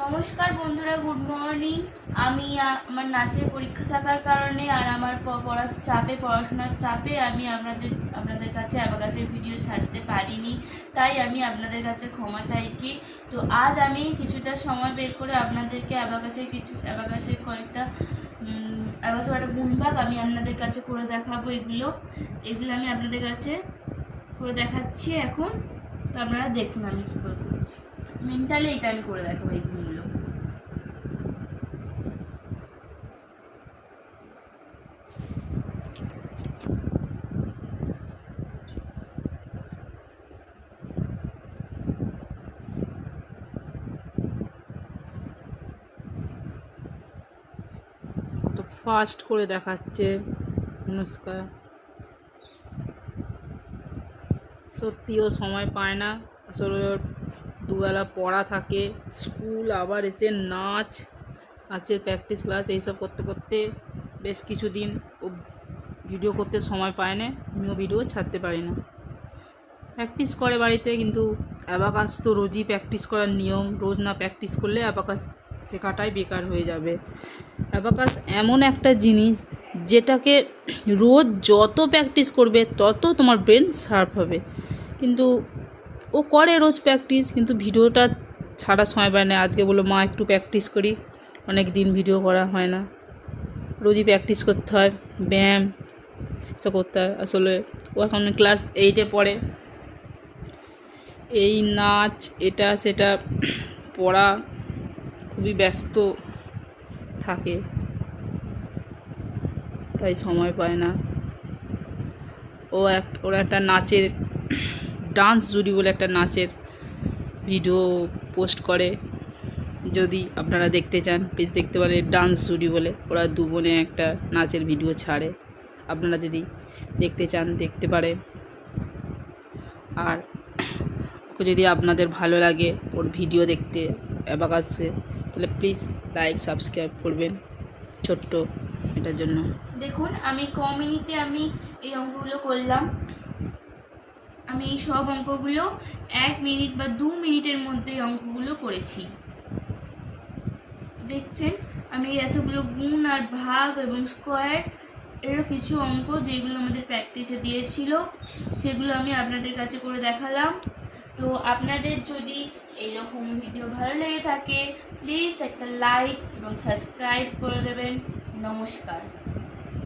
নমস্কার বন্ধুরা, good morning. আমি আমার নাচের পরীক্ষা থাকার কারণে আর আমার পড়াশোনার চাপে আমি আপনাদের কাছে অ্যাবাকাসের ভিডিও ছাড়তে পারিনি, তাই আমি আপনাদের কাছে ক্ষমা চাইছি। তো আজ আমি কিছুটা সময় বের করে আপনাদেরকে অ্যাবাকাসের কয়েকটা একটা গুণভাগ আমি আপনাদের কাছে করে দেখাবো। এগুলো আমি আপনাদের কাছে করে দেখাচ্ছি এখন। তো আপনারা দেখুন আমি কী করে করছি। মেন্টালি এটা আমি করে দেখাবো এই গুণগুলো। তো ফাস্ট করে দেখাচ্ছে অনুষ্কা। সত্যিও সময় পায় না, আসলে দুবেলা পড়া থাকে, স্কুল, আবার এসে নাচের প্র্যাকটিস ক্লাস এইসব করতে করতে বেশ কিছুদিন ও ভিডিও করতে সময় পায় না, আমিও ভিডিও ছাড়তে পারি না। প্র্যাকটিস করে বাড়িতে, কিন্তু অ্যাবাকাস তো রোজই প্র্যাকটিস করার নিয়ম, রোজ না প্র্যাকটিস করলে অ্যাবাকাস শেখাটাই বেকার হয়ে যাবে। অ্যাবাকাস এমন একটা জিনিস যেটাকে রোজ যত প্র্যাকটিস করবে তত তোমার ব্রেন শার্প হবে। কিন্তু ও করে রোজ প্র্যাকটিস, কিন্তু ভিডিওটা ছাড়া সময় পায় না। আজকে বলো মা একটু প্র্যাকটিস করি, অনেক দিন ভিডিও করা হয় না। রোজই প্র্যাকটিস করতে হয়, ব্যায়াম এসব করতে হয়। আসলে ও এখন ক্লাস 8-এ পড়ে, এই নাচ এটা সেটা পড়া খুবই ব্যস্ত থাকে, তাই সময় পায় না। ওরা একটা নাচের ডান্স জুড়ি বলে একটা নাচের ভিডিও পোস্ট করে, যদি আপনারা দেখতে চান প্লিজ দেখতে পারেন। ডান্স জুড়ি বলে ওরা দু বোনে একটা নাচের ভিডিও ছাড়ে, আপনারা যদি দেখতে চান দেখতে পারে। আর ওকে যদি আপনাদের ভালো লাগে ওর ভিডিও দেখতে অ্যাবাকাসে, তাহলে প্লিজ লাইক সাবস্ক্রাইব করবেন ছোট্ট এটার জন্য। দেখুন আমি ক মিনিটে আমি এই অঙ্কগুলো করলাম। আমি এই সব অঙ্কগুলো 1 মিনিট বা 2 মিনিটের মধ্যে অঙ্কগুলো করেছি। দেখছেন আমি এতগুলো গুণ আর ভাগ এবং স্কোয়ার এরও কিছু অঙ্ক যেগুলো আমাদের প্র্যাকটিসে দিয়েছিল সেগুলো আমি আপনাদের কাছে করে দেখালাম। তো আপনাদের যদি এইরকম ভিডিও ভালো লেগে থাকে প্লিজ একটা লাইক এবং সাবস্ক্রাইব করে দেবেন। নমস্কার।